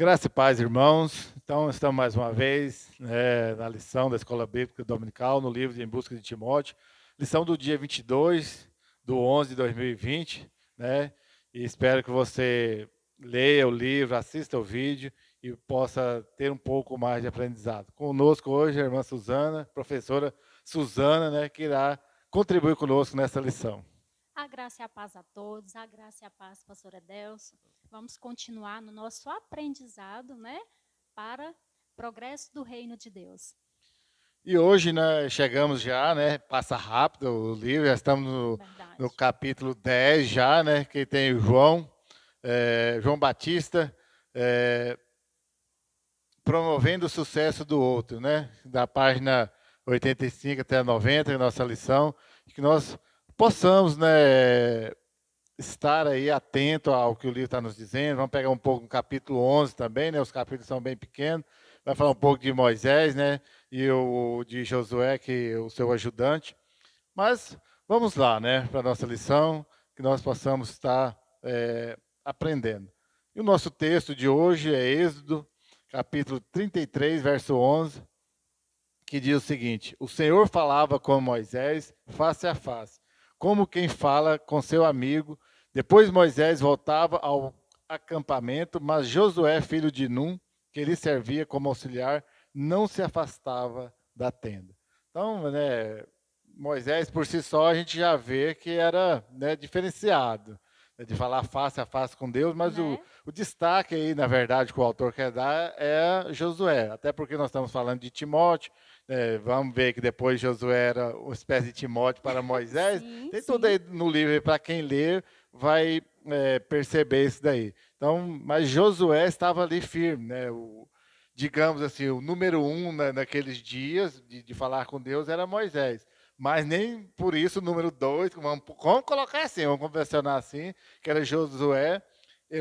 Graça e paz, irmãos. Então, estamos mais uma vez na lição da Escola Bíblica Dominical, no livro de Em Busca de Timóteo. Lição do dia 22 do 11 de 2020, né? E espero que você leia o livro, assista o vídeo e possa ter um pouco mais de aprendizado. Conosco hoje a irmã Suzana, professora Suzana, né, que irá contribuir conosco nessa lição. A graça e a paz a todos, a graça e a paz, pastora Delso. Vamos continuar no nosso aprendizado, né, para progresso do reino de Deus. E hoje, né, chegamos já, né? Passa rápido o livro, já estamos no Verdade. capítulo 10 já, né? Que tem o João, João Batista, eh, promovendo o sucesso do outro, né? Da página 85 até a 90, a nossa lição, que nós possamos, né, estar aí atento ao que o livro está nos dizendo. Vamos pegar um pouco no capítulo 11 também, né? Os capítulos são bem pequenos. Vai falar um pouco de Moisés, né? E o de Josué, que é o seu ajudante. Mas vamos lá, né? Para a nossa lição, que nós possamos estar aprendendo. E o nosso texto de hoje é Êxodo, capítulo 33, verso 11, que diz o seguinte: O Senhor falava com Moisés face a face, como quem fala com seu amigo. Depois Moisés voltava ao acampamento, mas Josué, filho de Num, que lhe servia como auxiliar, não se afastava da tenda. Então, né, Moisés por si só a gente já vê que era, né, diferenciado, né, de falar face a face com Deus, mas Né? o destaque aí, na verdade, que o autor quer dar é Josué, até porque nós estamos falando de Timóteo. Vamos ver que depois Josué era uma espécie de Timóteo para Moisés. Sim, Tem tudo sim. aí no livro, para quem ler, vai perceber isso daí. Então, mas Josué estava ali firme, né? Digamos assim, o número um naqueles dias de falar com Deus era Moisés. Mas nem por isso o número dois, vamos colocar assim, vamos convencionar assim, que era Josué,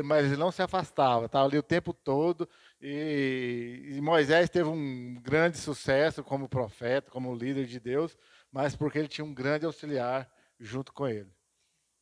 mas ele não se afastava, estava ali o tempo todo. E Moisés teve um grande sucesso como profeta, como líder de Deus, mas porque ele tinha um grande auxiliar junto com ele.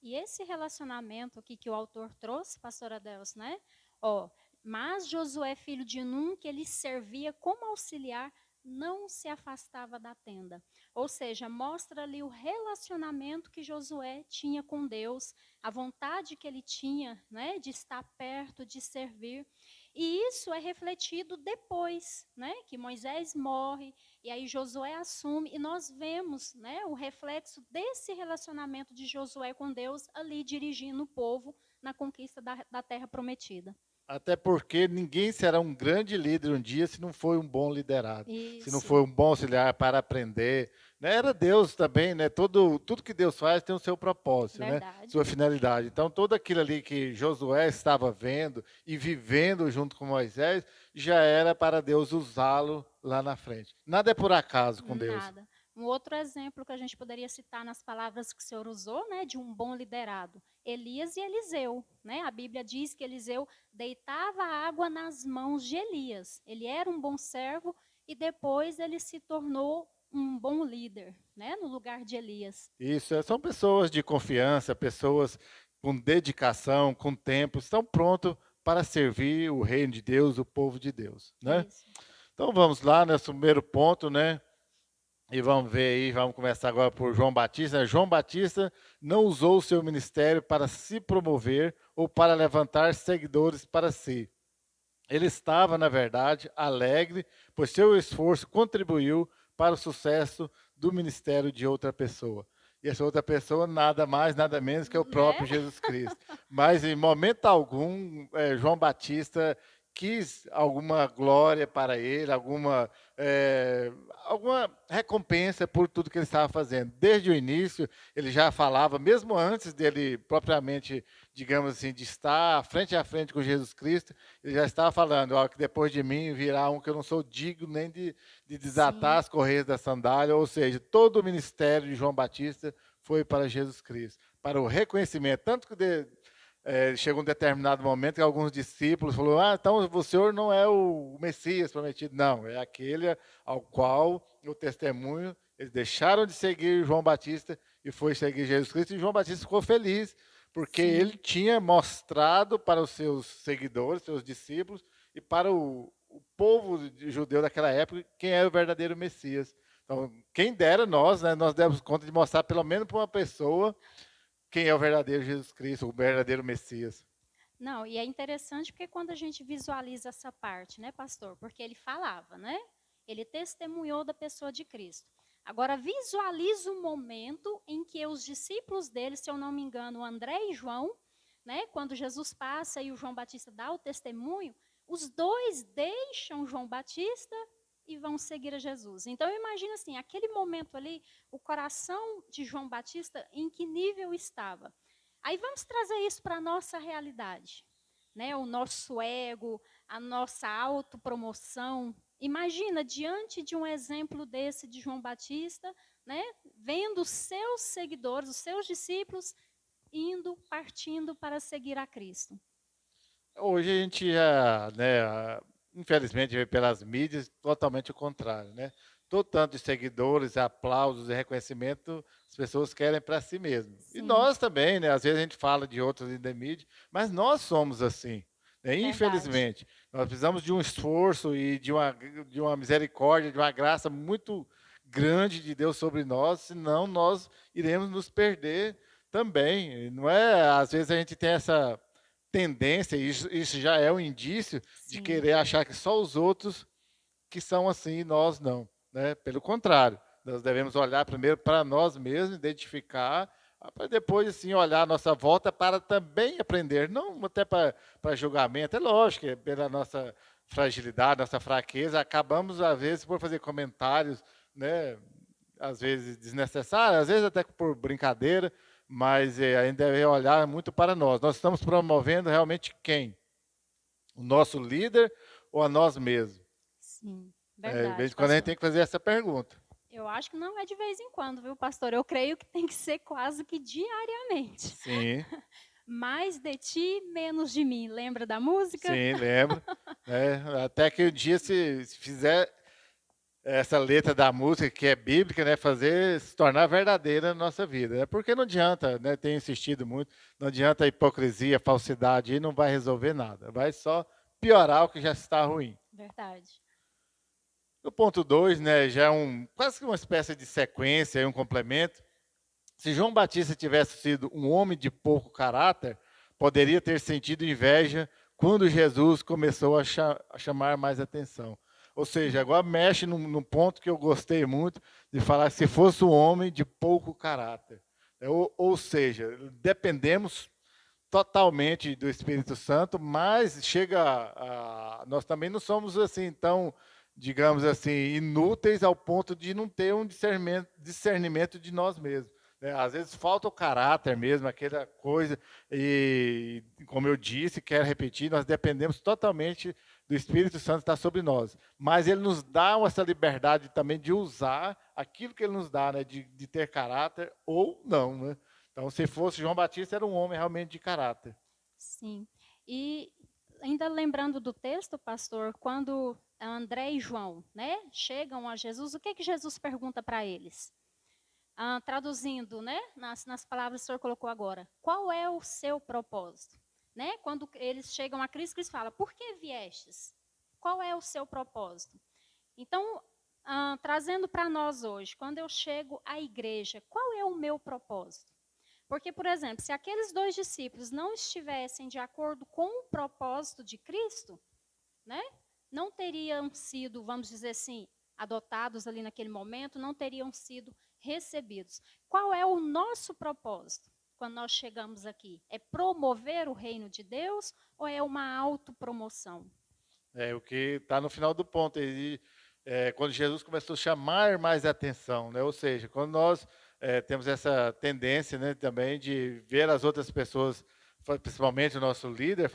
E esse relacionamento aqui que o autor trouxe, pastora Delso, né? Ó, mas Josué, filho de Num, que ele servia como auxiliar, não se afastava da tenda. Ou seja, mostra ali o relacionamento que Josué tinha com Deus, a vontade que ele tinha, né, de estar perto, de servir. E isso é refletido depois, né, que Moisés morre e aí Josué assume e nós vemos, né, o reflexo desse relacionamento de Josué com Deus ali dirigindo o povo na conquista da terra prometida. Até porque ninguém será um grande líder um dia se não for um bom liderado, se não Isso, for um bom auxiliar para aprender. Né? Era Deus também, né? Tudo que Deus faz tem o seu propósito, né? verdade. Sua finalidade. Então, tudo aquilo ali que Josué estava vendo e vivendo junto com Moisés, já era para Deus usá-lo lá na frente. Nada é por acaso com Deus. Nada. Um outro exemplo que a gente poderia citar nas palavras que o senhor usou, né, de um bom liderado, Elias e Eliseu, né? A Bíblia diz que Eliseu deitava água nas mãos de Elias. Ele era um bom servo e depois ele se tornou um bom líder, né, no lugar de Elias. Isso, são pessoas de confiança, pessoas com dedicação, com tempo, estão prontos para servir o reino de Deus, o povo de Deus, né? Isso. Então vamos lá nesse primeiro ponto, né? E vamos ver aí, vamos começar agora por João Batista. João Batista não usou o seu ministério para se promover ou para levantar seguidores para si. Ele estava, na verdade, alegre, pois seu esforço contribuiu para o sucesso do ministério de outra pessoa. E essa outra pessoa, nada mais, nada menos que é o Né? próprio Jesus Cristo. Mas, em momento algum, João Batista quis alguma glória para ele, alguma recompensa por tudo que ele estava fazendo. Desde o início, ele já falava, mesmo antes dele propriamente, digamos assim, de estar frente a frente com Jesus Cristo, ele já estava falando, ó, que depois de mim virá um que eu não sou digno nem de desatar Sim. as correias da sandália, ou seja, todo o ministério de João Batista foi para Jesus Cristo, para o reconhecimento. Tanto que chegou um determinado momento que alguns discípulos falaram, então o senhor não é o Messias prometido. Não, é aquele ao qual o testemunho, eles deixaram de seguir João Batista e foi seguir Jesus Cristo, e João Batista ficou feliz, porque Sim. ele tinha mostrado para os seus seguidores, seus discípulos, e para o povo judeu daquela época quem era o verdadeiro Messias. Então, quem dera nós, né, nós demos conta de mostrar pelo menos para uma pessoa quem é o verdadeiro Jesus Cristo, o verdadeiro Messias. Não, e é interessante porque quando a gente visualiza essa parte, né, pastor? Porque ele falava, né? Ele testemunhou da pessoa de Cristo. Agora, visualiza o momento em que os discípulos dele, se eu não me engano, André e João, né, quando Jesus passa e o João Batista dá o testemunho, os dois deixam João Batista e vão seguir a Jesus. Então, imagina assim, aquele momento ali, o coração de João Batista, em que nível estava? Aí vamos trazer isso para a nossa realidade, né? O nosso ego, a nossa autopromoção. Imagina, diante de um exemplo desse de João Batista, né? Vendo os seus seguidores, os seus discípulos, indo, partindo para seguir a Cristo. Hoje a gente já, né, infelizmente, vê pelas mídias totalmente o contrário, né? Todo tanto de seguidores, aplausos e reconhecimento, as pessoas querem para si mesmo. E Sim, nós também, né? Às vezes a gente fala de outros in the mídia, mas nós somos assim, né? verdade. Infelizmente, nós precisamos de um esforço e de uma misericórdia, de uma graça muito grande de Deus sobre nós, senão nós iremos nos perder também. Não é? Às vezes a gente tem essa tendência, isso já é um indício de Sim, querer achar que só os outros que são assim e nós não, né? Pelo contrário, nós devemos olhar primeiro para nós mesmos, identificar, para depois assim olhar a nossa volta para também aprender, não até para julgamento, é lógico, é pela nossa fragilidade, nossa fraqueza, acabamos às vezes por fazer comentários, né? Às vezes desnecessários, às vezes até por brincadeira, mas a gente deve olhar muito para nós. Nós estamos promovendo realmente quem? O nosso líder ou a nós mesmos? sim, De vez verdade, em quando a gente pastor. tem que fazer essa pergunta. Eu acho que não é de vez em quando, viu, pastor? Eu creio que tem que ser quase que diariamente. Sim, Mais de ti, menos de mim. Lembra da música? sim, lembro. Né? Até que um dia se fizer essa letra da música, que é bíblica, né, fazer se tornar verdadeira na nossa vida. Né? Porque não adianta, né, tenho insistido muito, não adianta a hipocrisia, a falsidade, e não vai resolver nada. Vai só piorar o que já está ruim. Verdade. No ponto 2, né, já é quase que uma espécie de sequência, um complemento. Se João Batista tivesse sido um homem de pouco caráter, poderia ter sentido inveja quando Jesus começou a chamar mais atenção. Ou seja, agora mexe num ponto que eu gostei muito de falar, se fosse um homem de pouco caráter. Ou seja, dependemos totalmente do Espírito Santo, mas nós também não somos assim tão, digamos assim, inúteis ao ponto de não ter um discernimento de nós mesmos. Né? Às vezes falta o caráter mesmo, aquela coisa, e como eu disse, quero repetir, nós dependemos totalmente do Espírito Santo estar sobre nós. Mas ele nos dá essa liberdade também de usar aquilo que ele nos dá, né? de ter caráter ou não. Né? Então, se fosse João Batista, era um homem realmente de caráter. Sim. E ainda lembrando do texto, pastor, quando André e João, né, chegam a Jesus, o que que Jesus pergunta para eles? Traduzindo, né, nas palavras que o senhor colocou agora, qual é o seu propósito? Né? Quando eles chegam a Cristo, Cristo fala, por que viestes? Qual é o seu propósito? Então, trazendo para nós hoje, quando eu chego à igreja, qual é o meu propósito? Porque, por exemplo, se aqueles dois discípulos não estivessem de acordo com o propósito de Cristo, né, não teriam sido, vamos dizer assim, adotados ali naquele momento, não teriam sido recebidos. Qual é o nosso propósito quando nós chegamos aqui? É promover o reino de Deus ou é uma autopromoção? É o que está no final do ponto. Quando Jesus começou a chamar mais atenção, né? Ou seja, quando nós temos essa tendência, né, também de ver as outras pessoas, principalmente o nosso líder,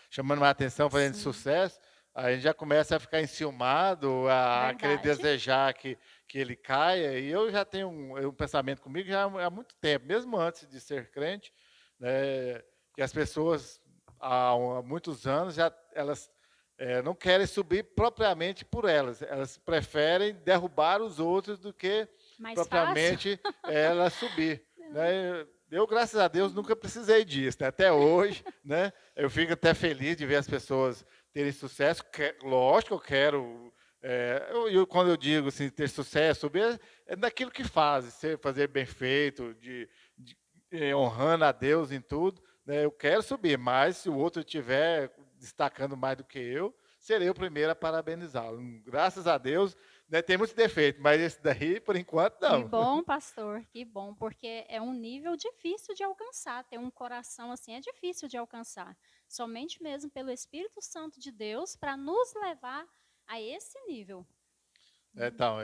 chamando mais atenção, fazendo Sim, sucesso, a gente já começa a ficar enciumado, a querer verdade. desejar que ele caia. E eu já tenho um pensamento comigo já há muito tempo, mesmo antes de ser crente, né, que as pessoas há muitos anos já elas não querem subir propriamente por elas preferem derrubar os outros do que Mais fácil? propriamente elas subir. Né? Eu, graças a Deus, nunca precisei disso, né? Até hoje, né? Eu fico até feliz de ver as pessoas terem sucesso. Lógico, eu quero. Quando eu digo assim, ter sucesso, subir, é naquilo que faz, fazer bem feito, honrando a Deus em tudo. Né? Eu quero subir, mas se o outro estiver destacando mais do que eu, serei o primeiro a parabenizá-lo. Graças a Deus, né, tem muitos defeitos, mas esse daí, por enquanto, Que não. bom, pastor, que bom, porque é um nível difícil de alcançar. Ter um coração assim é difícil de alcançar. Somente mesmo pelo Espírito Santo de Deus para nos levar a esse nível. Então,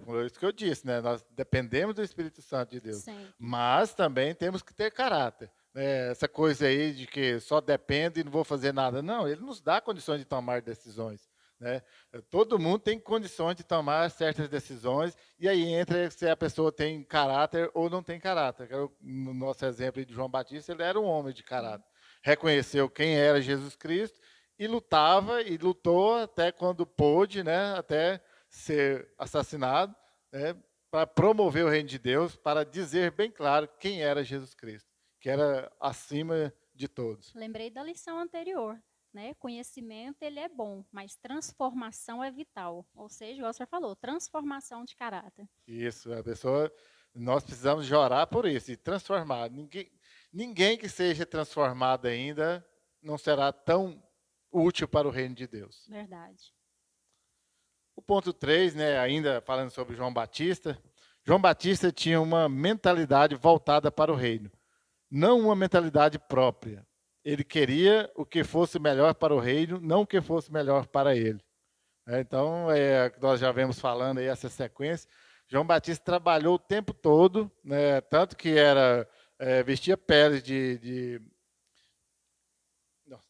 foi isso que eu disse, né? Nós dependemos do Espírito Santo de Deus, Sempre. mas também temos que ter caráter. Né? Essa coisa aí de que só depende e não vou fazer nada. Não, ele nos dá condições de tomar decisões. Né? Todo mundo tem condições de tomar certas decisões, e aí entra se a pessoa tem caráter ou não tem caráter. No nosso exemplo de João Batista, ele era um homem de caráter. Reconheceu quem era Jesus Cristo e lutava e lutou até quando pôde, né? Até ser assassinado, né, para promover o reino de Deus, para dizer bem claro quem era Jesus Cristo, que era acima de todos. Lembrei da lição anterior, né? Conhecimento ele é bom, mas transformação é vital. Ou seja, igual o senhor falou, transformação de caráter. Isso, a pessoa, nós precisamos de orar por isso, e transformar. Ninguém que seja transformado ainda não será tão útil para o reino de Deus. Verdade. O ponto 3, né, ainda falando sobre João Batista, João Batista tinha uma mentalidade voltada para o reino, não uma mentalidade própria. Ele queria o que fosse melhor para o reino, não o que fosse melhor para ele. Então, nós já vemos falando aí essa sequência. João Batista trabalhou o tempo todo, né, tanto que vestia peles Nossa,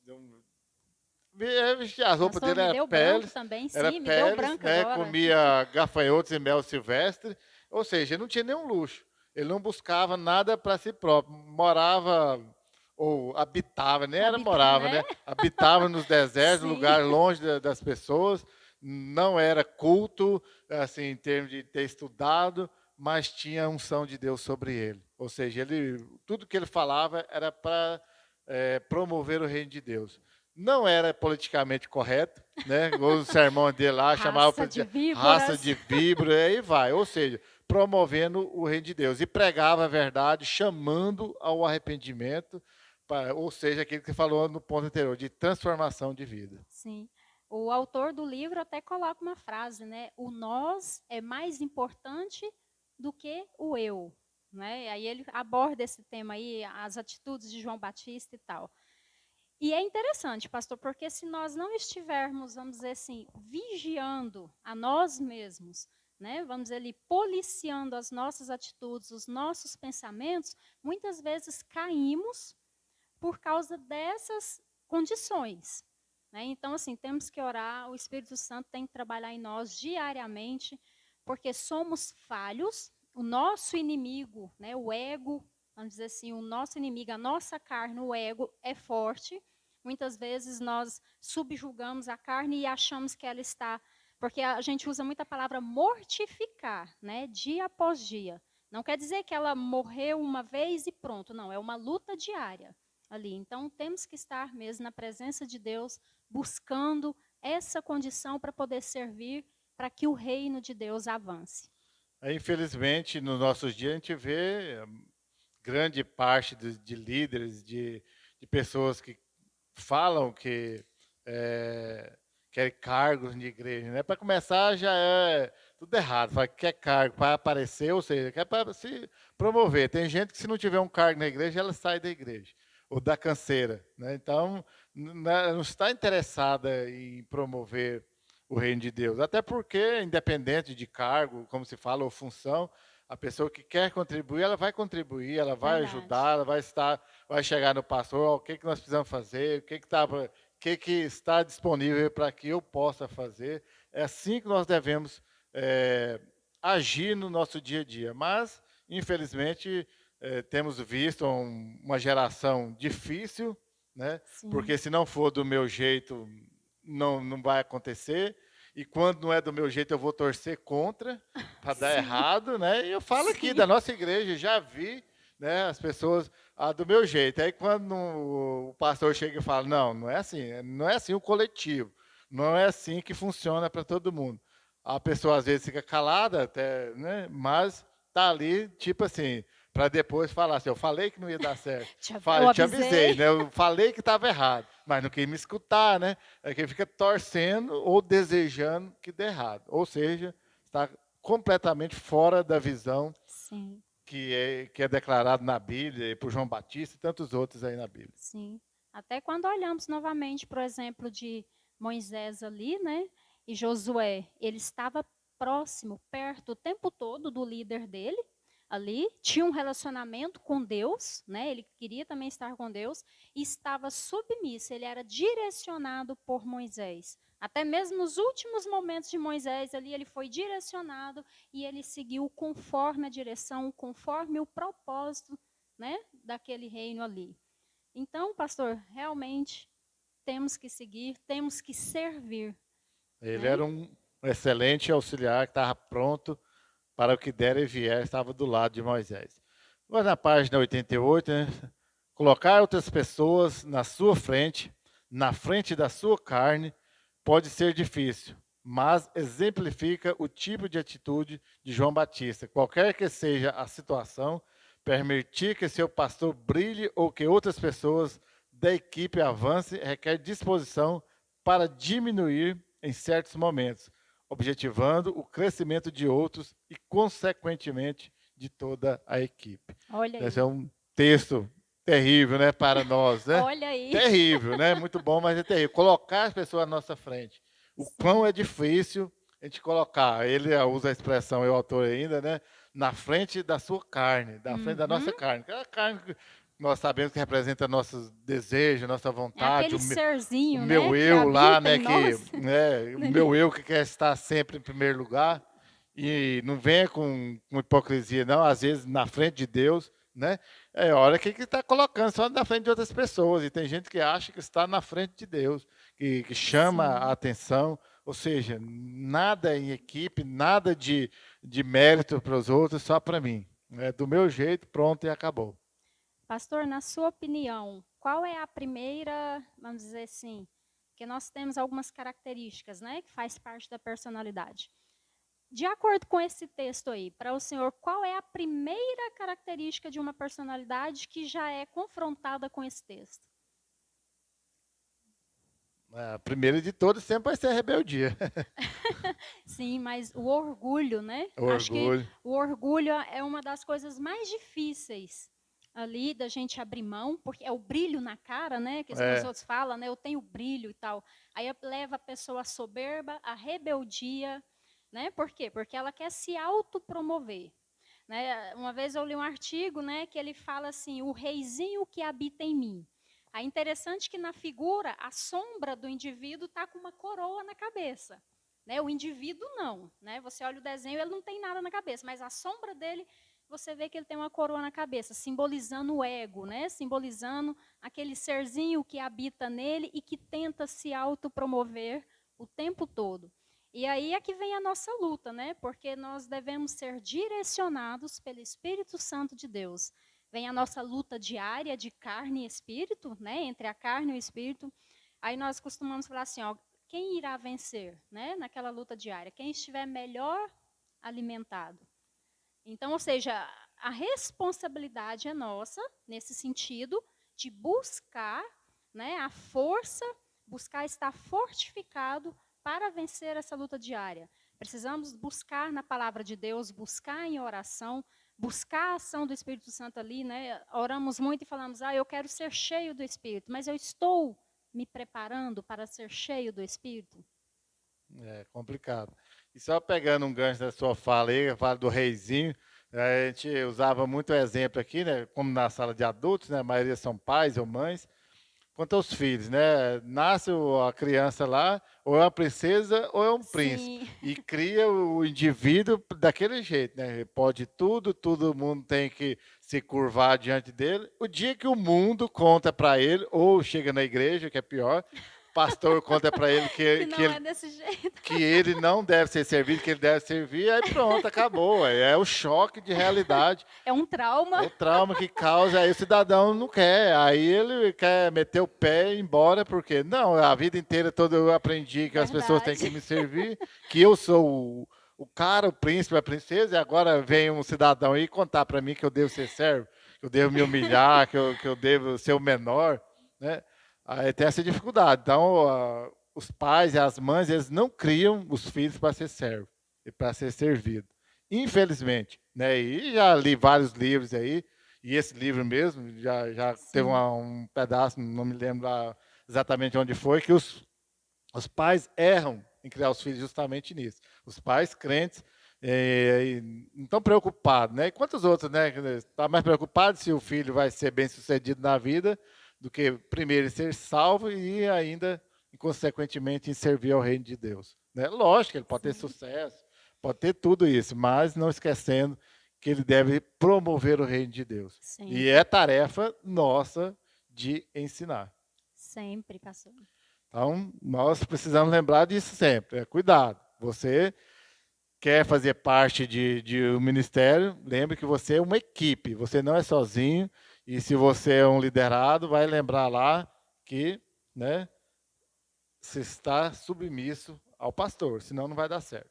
as roupas Pastor, dele me eram deu branco peles, também, era sim, me deu peles, branco né, agora. comia gafanhotos e mel silvestre, ou seja, ele não tinha nenhum luxo. Ele não buscava nada para si próprio. Morava ou habitava, nem era morava, Né? né? Habitava nos desertos, Sim. lugar longe das pessoas. Não era culto, assim, em termos de ter estudado, mas tinha a unção de Deus sobre ele. Ou seja, tudo que ele falava era para promover o reino de Deus. Não era politicamente correto, né? O sermão dele lá chamava Raça de de raça víboras. de víbora, e aí vai. Ou seja, promovendo o reino de Deus. E pregava a verdade, chamando ao arrependimento, ou seja, aquilo que falou no ponto anterior, de transformação de vida. Sim. O autor do livro até coloca uma frase, né? O nós é mais importante do que o eu. Né? Aí ele aborda esse tema aí, as atitudes de João Batista e tal. E é interessante, pastor, porque se nós não estivermos, vamos dizer assim, vigiando a nós mesmos, né, vamos dizer ali, policiando as nossas atitudes, os nossos pensamentos, muitas vezes caímos por causa dessas condições. Né? Então, assim, temos que orar, o Espírito Santo tem que trabalhar em nós diariamente, porque somos falhos, o nosso inimigo, né, o ego, vamos dizer assim, o nosso inimigo, a nossa carne, o ego, é forte. Muitas vezes nós subjugamos a carne e achamos que ela está. Porque a gente usa muito a palavra mortificar, né, dia após dia. Não quer dizer que ela morreu uma vez e pronto, não, é uma luta diária ali. Então, temos que estar mesmo na presença de Deus, buscando essa condição para poder servir, para que o reino de Deus avance. Infelizmente, nos nossos dias, a gente vê grande parte de líderes, de pessoas que falam que querem cargos de igreja. Né? Para começar, já é tudo errado. Fala que quer cargo para aparecer, ou seja, quer para se promover. Tem gente que, se não tiver um cargo na igreja, ela sai da igreja, ou da canseira. Né? Então, não está interessada em promover o reino de Deus. Até porque, independente de cargo, como se fala, ou função, a pessoa que quer contribuir, ela vai contribuir, ela vai Verdade. ajudar, ela vai chegar no pastor, o que nós precisamos fazer, o que está disponível para que eu possa fazer. É assim que nós devemos agir no nosso dia a dia. Mas, infelizmente, temos visto uma geração difícil, né? Porque se não for do meu jeito, não vai acontecer. E quando não é do meu jeito, eu vou torcer contra, para dar errado, né? E eu falo aqui da nossa igreja, já vi né? As pessoas, do meu jeito. Aí quando o pastor chega e fala, não, não é assim o coletivo, não é assim que funciona para todo mundo. A pessoa às vezes fica calada até, né? Mas tá ali, tipo assim, para depois falar assim, eu falei que não ia dar certo. Eu Eu te avisei, avisei. né? Eu falei que estava errado, mas não quis me escutar, né? É que fica torcendo ou desejando que dê errado. Ou seja, está completamente fora da visão Sim, que é declarado na Bíblia, e por João Batista e tantos outros aí na Bíblia. sim. Até quando olhamos novamente, por exemplo, de Moisés ali, né? E Josué, ele estava próximo, perto o tempo todo do líder dele, ali, tinha um relacionamento com Deus, né? Ele queria também estar com Deus e estava submisso, ele era direcionado por Moisés. Até mesmo nos últimos momentos de Moisés ali, ele foi direcionado e ele seguiu conforme a direção, conforme o propósito, né, daquele reino ali. Então, pastor, realmente temos que seguir, temos que servir, Ele né? era um excelente auxiliar que estava pronto para o que der e vier, estava do lado de Moisés. Agora, na página 88, né, colocar outras pessoas na sua frente, na frente da sua carne, pode ser difícil, mas exemplifica o tipo de atitude de João Batista. Qualquer que seja a situação, permitir que seu pastor brilhe ou que outras pessoas da equipe avance requer disposição para diminuir em certos momentos, objetivando o crescimento de outros e, consequentemente, de toda a equipe. Olha Esse aí, é um texto terrível, né, para nós, né? olha aí. Terrível, né? Muito bom, mas é terrível. Colocar as pessoas à nossa frente. O quão Sim, é difícil a gente colocar, ele usa a expressão, e o autor ainda, né? Na frente da sua carne, da frente da uhum. nossa carne. Aquela carne que nós sabemos que representa nossos desejos, nossa É vontade, aquele o serzinho, né, meu que eu lá, habita né? em Que, nós. né, o meu eu que quer estar sempre em primeiro lugar. E não venha com hipocrisia, não, às vezes na frente de Deus, né? É hora que está colocando só na frente de outras pessoas. E tem gente que acha que está na frente de Deus, que chama a Sim. atenção. Ou seja, nada em equipe, nada de mérito para os outros, só para mim. É do meu jeito, pronto e acabou. Pastor, na sua opinião, qual é a primeira, vamos dizer assim, que nós temos algumas características, né, que faz parte da personalidade. De acordo com esse texto aí, para o senhor, qual é a primeira característica de uma personalidade que já é confrontada com esse texto? A primeira de todas sempre vai ser a rebeldia. Sim, mas o orgulho, né? O Acho que orgulho. o orgulho é uma das coisas mais difíceis ali da gente abrir mão, porque é o brilho na cara, né? Que os É, outros falam, né? Eu tenho brilho e tal. Aí leva a pessoa à soberba, à rebeldia, né? Por quê? Porque ela quer se autopromover. Né? Uma vez eu li um artigo, né, que ele fala assim, o reizinho que habita em mim. É interessante que na figura, a sombra do indivíduo está com uma coroa na cabeça. Né? O indivíduo não. Né? Você olha o desenho, ele não tem nada na cabeça, mas a sombra dele, você vê que ele tem uma coroa na cabeça, simbolizando o ego, né? Simbolizando aquele serzinho que habita nele e que tenta se autopromover o tempo todo. E aí é que vem a nossa luta, né? Porque nós devemos ser direcionados pelo Espírito Santo de Deus. Vem a nossa luta diária de carne e espírito, né? Entre a carne e o espírito. Aí nós costumamos falar assim, ó, quem irá vencer, né? Naquela luta diária, quem estiver melhor alimentado. Então, ou seja, a responsabilidade é nossa nesse sentido de buscar, né, a força, buscar estar fortificado para vencer essa luta diária. Precisamos buscar na palavra de Deus, buscar em oração, buscar a ação do Espírito Santo ali, né? Oramos muito e falamos: "Ah, eu quero ser cheio do Espírito", mas eu estou me preparando para ser cheio do Espírito? É complicado. E só pegando um gancho da sua fala aí, fala do reizinho, a gente usava muito exemplo aqui, né? Como na sala de adultos, né? A maioria são pais ou mães, quanto aos filhos, né? Nasce a criança lá, ou é uma princesa ou é um príncipe. Sim, E cria o indivíduo daquele jeito, né? Pode tudo, todo mundo tem que se curvar diante dele. O dia que o mundo conta para ele, ou chega na igreja, que é pior, pastor conta para ele Que não é desse jeito. que ele não deve ser servido, que ele deve servir, aí pronto, acabou. É o choque de realidade. É um trauma. É o trauma que causa, aí o cidadão não quer, aí ele quer meter o pé e ir embora, porque não, a vida inteira toda eu aprendi que as pessoas têm que Verdade. me servir, que eu sou o cara, o príncipe, a princesa, e agora vem um cidadão aí contar para mim que eu devo ser servo, que eu devo me humilhar, que eu devo ser o menor, né? Aí tem essa dificuldade. Então, os pais e as mães, eles não criam os filhos para ser servo e para ser servido. Infelizmente, né? E já li vários livros aí, e esse livro mesmo, já teve Sim, um pedaço, não me lembro lá exatamente onde foi, que os pais erram em criar os filhos justamente nisso. Os pais crentes não estão preocupados, né? E quantos outros, né? Está mais preocupado se o filho vai ser bem sucedido na vida do que primeiro ser salvo e ainda, consequentemente, em servir ao reino de Deus. Né? Lógico que ele pode ter sim, sucesso, pode ter tudo isso, mas não esquecendo que ele deve promover o reino de Deus. E sempre, é tarefa nossa de ensinar. sempre, pastor. Então, nós precisamos lembrar disso sempre. Cuidado. Você quer fazer parte de um ministério, lembre que você é uma equipe, você não é sozinho. E se você é um liderado, vai lembrar lá que, né, você está submisso ao pastor, senão não vai dar certo.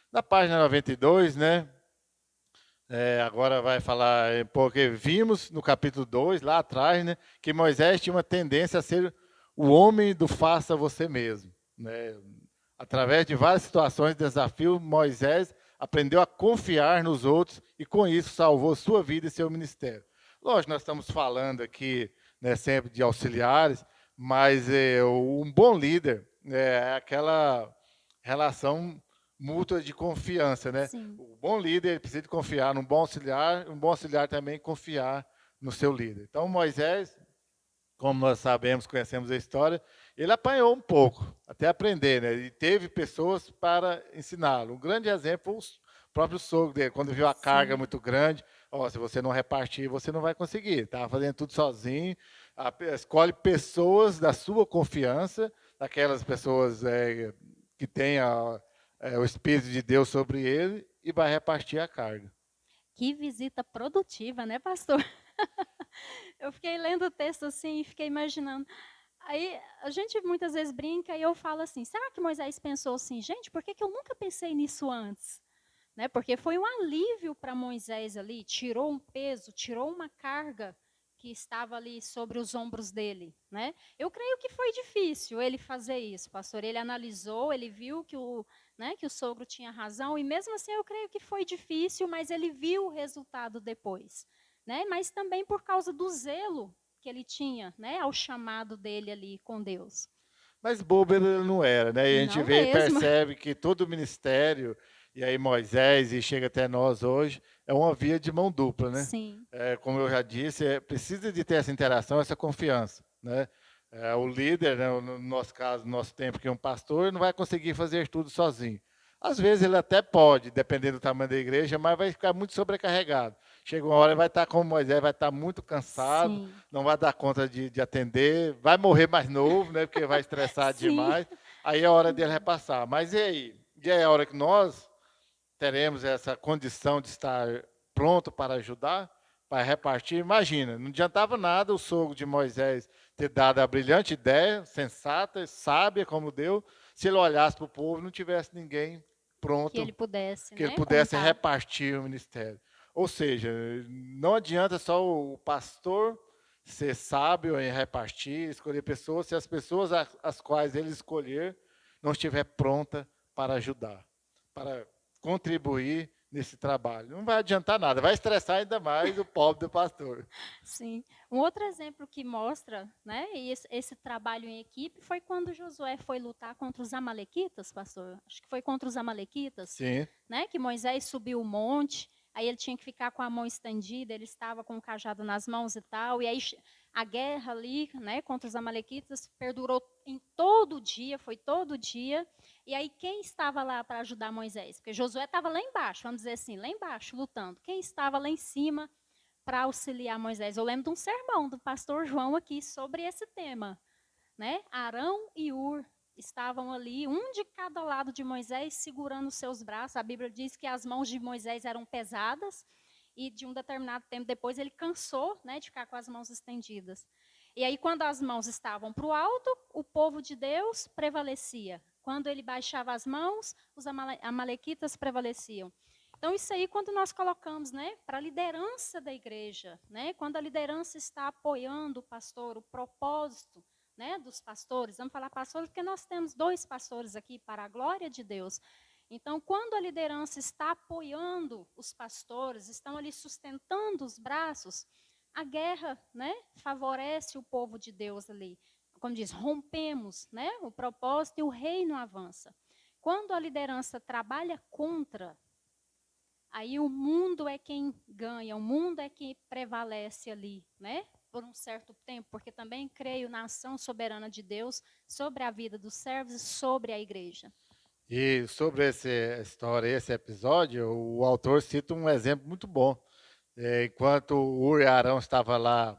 Na página 92, né, agora vai falar, porque vimos no capítulo 2 lá atrás, né, que Moisés tinha uma tendência a ser o homem do faça você mesmo. Né? Através de várias situações de desafio, Moisés aprendeu a confiar nos outros e, com isso, salvou sua vida e seu ministério. Lógico, nós estamos falando aqui, né, sempre de auxiliares, mas um bom líder é aquela relação mútua de confiança, né? Sim, O bom líder ele precisa de confiar num bom auxiliar, um bom auxiliar também confiar no seu líder. Então, Moisés, como nós sabemos, conhecemos a história, ele apanhou um pouco, até aprender, né? E teve pessoas para ensiná-lo. Um grande exemplo foi o próprio sogro dele, quando viu a carga sim, muito grande, se você não repartir, você não vai conseguir. Estava fazendo tudo sozinho. Escolhe pessoas da sua confiança, daquelas pessoas que têm o Espírito de Deus sobre ele, e vai repartir a carga. que visita produtiva, né, pastor? Eu fiquei lendo o texto assim e fiquei imaginando. Aí a gente muitas vezes brinca e eu falo assim: será que Moisés pensou assim, gente, por que, que eu nunca pensei nisso antes? Né? Porque foi um alívio para Moisés ali, tirou um peso, tirou uma carga que estava ali sobre os ombros dele, né? Eu creio que foi difícil ele fazer isso, pastor. Ele analisou, ele viu que o sogro tinha razão e mesmo assim eu creio que foi difícil, mas ele viu o resultado depois, né? Mas também por causa do zelo que ele tinha, né, ao chamado dele ali com Deus. Mas bobo ele não era, né? E a gente Não vê e mesmo. percebe que todo o ministério, e aí Moisés, e chega até nós hoje, é uma via de mão dupla, né? Sim, Como eu já disse, precisa de ter essa interação, essa confiança, né? O líder, né, no nosso caso, no nosso tempo, que é um pastor, não vai conseguir fazer tudo sozinho. Às vezes ele até pode, dependendo do tamanho da igreja, mas vai ficar muito sobrecarregado. Chega uma hora, ele vai estar como Moisés, vai estar muito cansado, sim, não vai dar conta de atender, vai morrer mais novo, né, porque vai estressar sim. demais. Aí é a hora dele repassar. Mas e aí? E aí é a hora que nós teremos essa condição de estar pronto para ajudar, para repartir? Imagina, não adiantava nada o sogro de Moisés ter dado a brilhante ideia, sensata, sábia como deu, se ele olhasse para o povo e não tivesse ninguém Que ele pronto pudesse, que ele né, pudesse contar. repartir o ministério. Ou seja, não adianta só o pastor ser sábio em repartir, escolher pessoas, se as pessoas as quais ele escolher não estiver pronta para ajudar, para contribuir nesse trabalho. Não vai adiantar nada, vai estressar ainda mais o pobre do pastor. Sim. Um outro exemplo que mostra, né, esse trabalho em equipe foi quando Josué foi lutar contra os amalequitas, pastor. Acho que foi contra os amalequitas, Sim. né, que Moisés subiu o monte, aí ele tinha que ficar com a mão estendida, ele estava com o cajado nas mãos e tal, e aí a guerra ali, né, contra os amalequitas perdurou em todo o dia, foi todo dia. E aí quem estava lá para ajudar Moisés? Porque Josué estava lá embaixo, vamos dizer assim, lá embaixo lutando. Quem estava lá em cima para auxiliar Moisés? Eu lembro de um sermão do pastor João aqui sobre esse tema, né? Arão e Hur estavam ali, um de cada lado de Moisés, segurando os seus braços. A Bíblia diz que as mãos de Moisés eram pesadas e de um determinado tempo depois ele cansou, né, de ficar com as mãos estendidas. E aí, quando as mãos estavam para o alto, o povo de Deus prevalecia. Quando ele baixava as mãos, os amalequitas prevaleciam. Então, isso aí, quando nós colocamos, né, para a liderança da igreja, né, quando a liderança está apoiando o pastor, o propósito, né, dos pastores, vamos falar pastores, porque nós temos 2 pastores aqui, para a glória de Deus. Então, quando a liderança está apoiando os pastores, estão ali sustentando os braços, a guerra, né, favorece o povo de Deus ali. Como diz, rompemos, né, o propósito e o reino avança. Quando a liderança trabalha contra, aí o mundo é quem ganha, o mundo é quem prevalece ali, né? Por um certo tempo, porque também creio na ação soberana de Deus sobre a vida dos servos e sobre a igreja. E sobre essa história, esse episódio, o autor cita um exemplo muito bom. Enquanto Ur e Arão estavam lá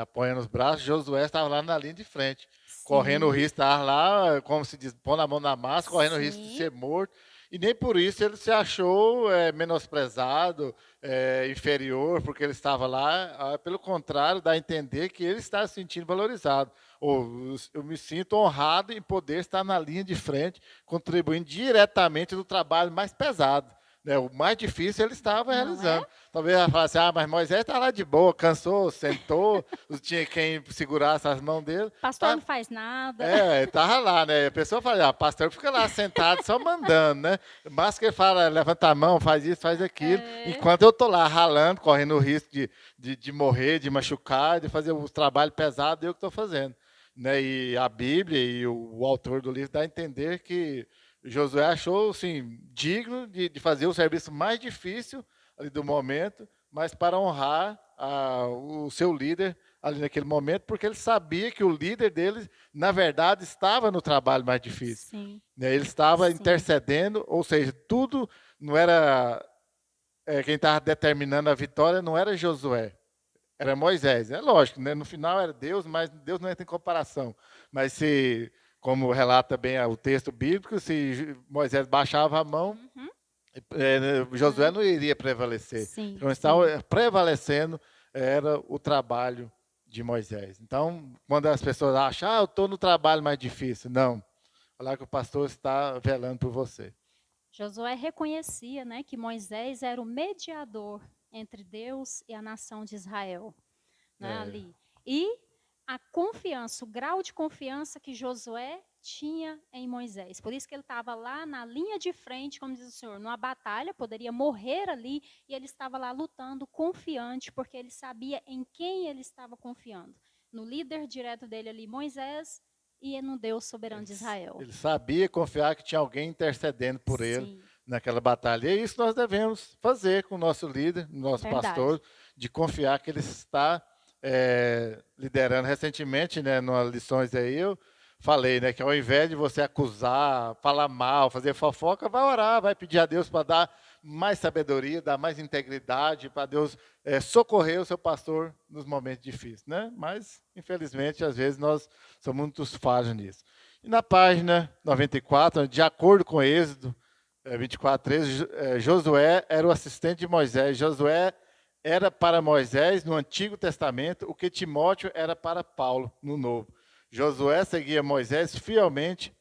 apoiando os braços, Josué estava lá na linha de frente, correndo o Sim, risco de estar lá, como se diz, pondo a mão na massa, correndo o risco de sim, ser morto. E nem por isso ele se achou menosprezado, inferior, porque ele estava lá. Pelo contrário, dá a entender que ele está se sentindo valorizado. Ou eu me sinto honrado em poder estar na linha de frente, contribuindo diretamente do trabalho mais pesado. Né? O mais difícil ele estava não é? realizando. Talvez ela falasse, mas Moisés está lá de boa, cansou, sentou, não tinha quem segurasse as mãos dele. Pastor Tá, não faz nada. estava lá, né? A pessoa fala, pastor fica lá sentado só mandando, né? Mas que ele fala, levanta a mão, faz isso, faz aquilo. É, Enquanto eu tô lá ralando, correndo o risco de morrer, de machucar, de fazer o trabalho pesado, eu que estou fazendo. Né? E a Bíblia e o autor do livro dá a entender que Josué achou, assim, digno de fazer o serviço mais difícil ali do momento, mas para honrar o seu líder ali naquele momento, porque ele sabia que o líder dele, na verdade, estava no trabalho mais difícil. sim, Né? Ele estava sim, intercedendo, ou seja, tudo não era. Quem estava determinando a vitória não era Josué, era Moisés. É lógico, né? No final era Deus, mas Deus não entra em comparação. Mas se, como relata bem o texto bíblico, se Moisés baixava a mão, uhum, Josué né? não iria prevalecer. Sim, Então, sim. estava prevalecendo era o trabalho de Moisés. Então, quando as pessoas acham, eu estou no trabalho mais difícil. Não, falar que o pastor está velando por você. Josué reconhecia, né, que Moisés era o mediador entre Deus e a nação de Israel, né, É, ali. E a confiança, o grau de confiança que Josué tinha em Moisés. Por isso que ele estava lá na linha de frente, como diz o Senhor, numa batalha, poderia morrer ali, e ele estava lá lutando confiante, porque ele sabia em quem ele estava confiando. No líder direto dele ali, Moisés, e no Deus soberano ele, de Israel. ele sabia confiar que tinha alguém intercedendo por ele Sim, naquela batalha. E é isso que nós devemos fazer com o nosso líder, nosso verdade. pastor, de confiar que ele está liderando. Recentemente, né, nas lições aí, eu falei, né, que ao invés de você acusar, falar mal, fazer fofoca, vai orar, vai pedir a Deus para dar mais sabedoria, dar mais integridade, para Deus socorrer o seu pastor nos momentos difíceis, né? Mas, infelizmente, às vezes nós somos muito falhos nisso. E na página 94, de acordo com Êxodo 24:13, Josué era o assistente de Moisés. Josué era para Moisés no Antigo Testamento o que Timóteo era para Paulo no Novo. Josué seguia Moisés fielmente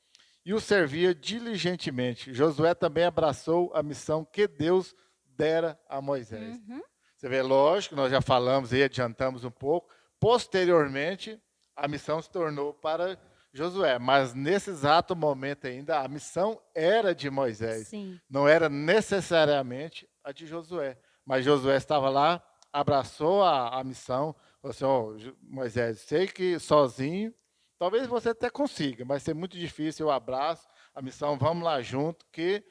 e o servia diligentemente. Josué também abraçou a missão que Deus dera a Moisés. Uhum. Você vê, lógico, nós já falamos e adiantamos um pouco. Posteriormente, a missão se tornou para Josué, mas nesse exato momento ainda, a missão era de Moisés, Sim, não era necessariamente a de Josué. Mas Josué estava lá, abraçou a missão, falou assim: Moisés, sei que sozinho, talvez você até consiga, mas ser muito difícil, eu abraço a missão, vamos lá junto, que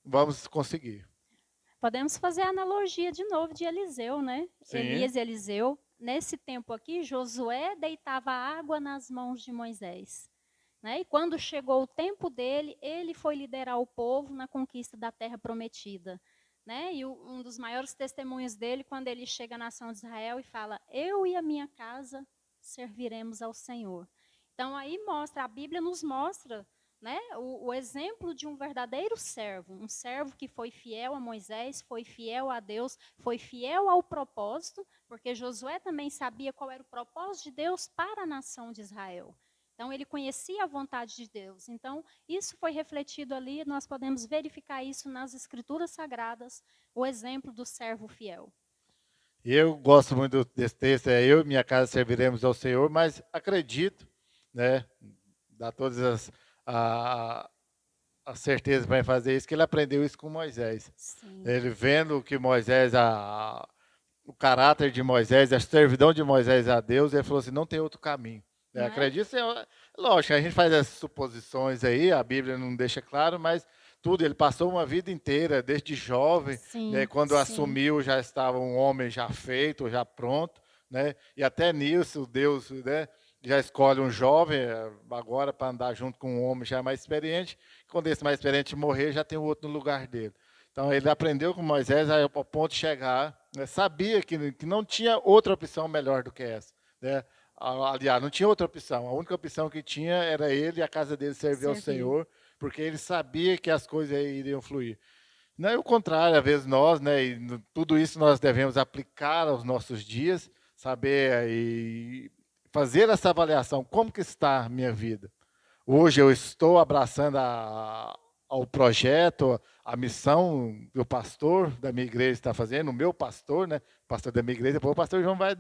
vamos conseguir. podemos fazer a analogia de novo de Eliseu, né? Sim, Elias e Eliseu. Nesse tempo aqui, Josué deitava água nas mãos de Moisés. Né? E quando chegou o tempo dele, ele foi liderar o povo na conquista da terra prometida. Né? E um dos maiores testemunhos dele, quando ele chega à nação de Israel e fala: Eu e a minha casa serviremos ao Senhor. Então, aí mostra, a Bíblia nos mostra, né, o exemplo de um verdadeiro servo, um servo que foi fiel a Moisés, foi fiel a Deus, foi fiel ao propósito, porque Josué também sabia qual era o propósito de Deus para a nação de Israel. Então, ele conhecia a vontade de Deus. Então, isso foi refletido ali, nós podemos verificar isso nas Escrituras Sagradas, o exemplo do servo fiel. Eu gosto muito desse texto, eu e minha casa serviremos ao Senhor, mas acredito, né, dá todas a, a certeza para fazer isso, que ele aprendeu isso com Moisés. Sim. Ele vendo que Moisés, o caráter de Moisés, a servidão de Moisés a Deus, ele falou assim, não tem outro caminho. Não é? Acredito, lógico, a gente faz essas suposições aí, a Bíblia não deixa claro, mas tudo, ele passou uma vida inteira, desde jovem, né, Sim, quando sim. assumiu já estava um homem já feito, já pronto, né, e até nisso Deus, né, já escolhe um jovem agora para andar junto com um homem já mais experiente, quando esse mais experiente morrer, já tem o outro no lugar dele. Então ele aprendeu com Moisés ao ponto de chegar, né, sabia que não tinha outra opção melhor do que essa, né? Aliás, não tinha outra opção. A única opção que tinha era ele e a casa dele servir ao Servir. Senhor, porque ele sabia que as coisas iriam fluir. Não é o contrário, às vezes nós, né, e tudo isso nós devemos aplicar aos nossos dias, saber e fazer essa avaliação, como que está a minha vida? Hoje eu estou abraçando ao projeto, a missão que o pastor da minha igreja está fazendo, o meu pastor, né? O pastor da minha igreja, depois o pastor João vai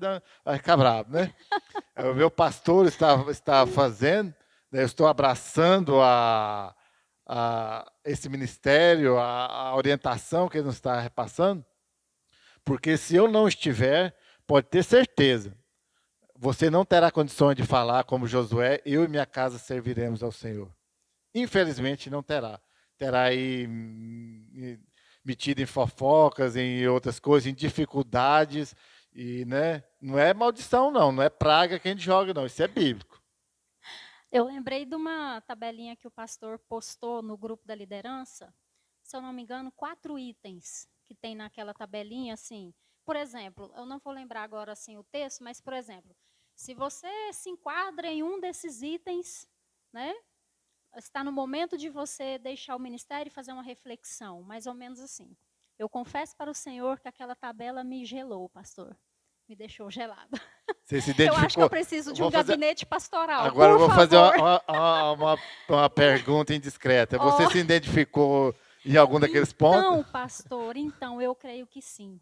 ficar bravo, né? O meu pastor está fazendo, né? Eu estou abraçando esse ministério, a orientação que ele nos está repassando, porque se eu não estiver, pode ter certeza, você não terá condições de falar como Josué, eu e minha casa serviremos ao Senhor. Infelizmente não terá. Terá aí metido em fofocas, em outras coisas, em dificuldades, e né, não é maldição não, não é praga que a gente joga não, isso é bíblico. Eu lembrei de uma tabelinha que o pastor postou no grupo da liderança, se eu não me engano, 4 itens que tem naquela tabelinha, assim. Por exemplo, eu não vou lembrar agora assim o texto, mas, por exemplo, se você se enquadra em um desses itens, né, está no momento de você deixar o ministério e fazer uma reflexão, mais ou menos assim. Eu confesso para o Senhor que aquela tabela me gelou, pastor. Me deixou gelada. Você se Eu acho que eu identificou? preciso de um Vou fazer, gabinete pastoral, agora eu por vou fazer favor. uma pergunta indiscreta. Você Oh, se identificou em algum daqueles pontos? então, pastor, então eu creio que sim.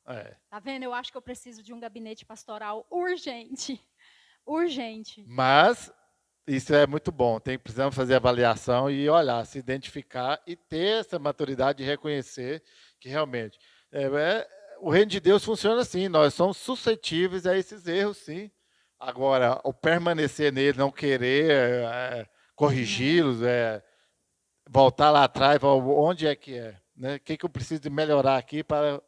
É. Tá vendo? Eu acho que eu preciso de um gabinete pastoral urgente. Urgente. Mas isso é muito bom. Precisamos fazer avaliação e olhar, se identificar e ter essa maturidade de reconhecer que realmente o reino de Deus funciona assim. Nós somos suscetíveis a esses erros, sim. Agora, o permanecer nele, não querer Né? corrigi-los, voltar lá atrás, onde é que é, né? O que eu preciso de melhorar aqui para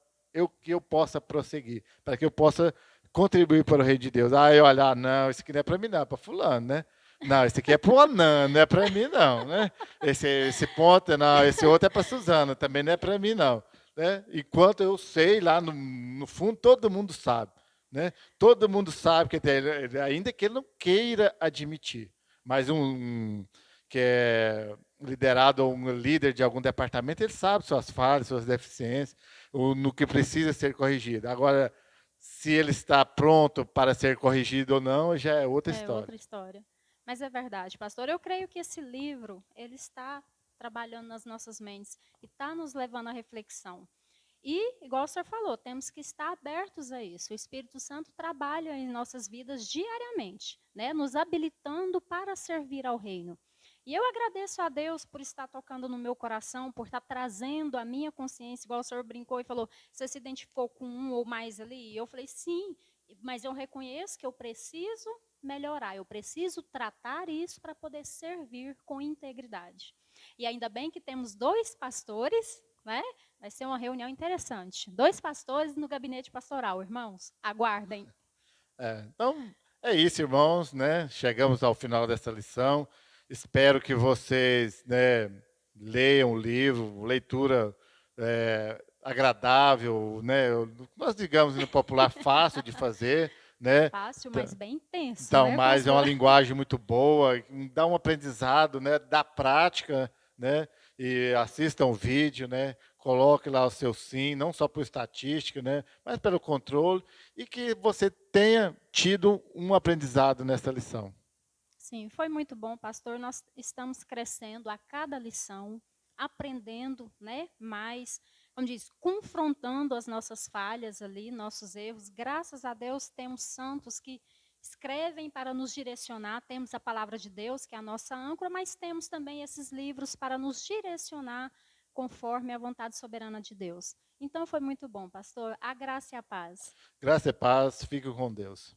que eu possa prosseguir, para que eu possa contribuir para o reino de Deus. Eu olhar, não, isso aqui não é para mim, não, é para fulano, né? Não, esse aqui é para o Anã, não é para mim, não, né? Esse ponto, não, esse outro é para Suzana, também não é para mim, não. Né? Enquanto eu sei, lá no fundo, todo mundo sabe. Né? Todo mundo sabe, que ainda que ele não queira admitir, mas que é liderado ou um líder de algum departamento, ele sabe suas falhas, suas deficiências, no que precisa ser corrigido. Agora, se ele está pronto para ser corrigido ou não, já é outra É história. outra história. Mas é verdade, pastor. Eu creio que esse livro, ele está trabalhando nas nossas mentes e está nos levando à reflexão. E, igual o senhor falou, temos que estar abertos a isso. O Espírito Santo trabalha em nossas vidas diariamente, né, nos habilitando para servir ao reino. E eu agradeço a Deus por estar tocando no meu coração, por estar trazendo a minha consciência, igual o senhor brincou e falou, você se identificou com um ou mais ali? E eu falei, sim, mas eu reconheço que eu preciso melhorar, eu preciso tratar isso para poder servir com integridade. E ainda bem que temos 2 pastores, né? Vai ser uma reunião interessante. 2 pastores no gabinete pastoral, irmãos. Aguardem. Então, é isso, irmãos, né? Chegamos ao final dessa lição. Espero que vocês, né, leiam o livro, leitura agradável, né? Nós digamos no popular fácil de fazer, né? Fácil, Tá- mas bem intenso, Então, né, mas é uma pastor? linguagem muito boa, dá um aprendizado, né, da prática, né? E assista um vídeo, né? Coloque lá o seu sim, não só por estatística, né, mas pelo controle, e que você tenha tido um aprendizado nessa lição. Sim, foi muito bom, pastor. Nós estamos crescendo a cada lição, aprendendo, né, mais, como diz, confrontando as nossas falhas ali, nossos erros. Graças a Deus temos santos que escrevem para nos direcionar, temos a palavra de Deus, que é a nossa âncora, mas temos também esses livros para nos direcionar conforme a vontade soberana de Deus. Então foi muito bom, pastor. A graça e a paz. Graça e paz, fique com Deus.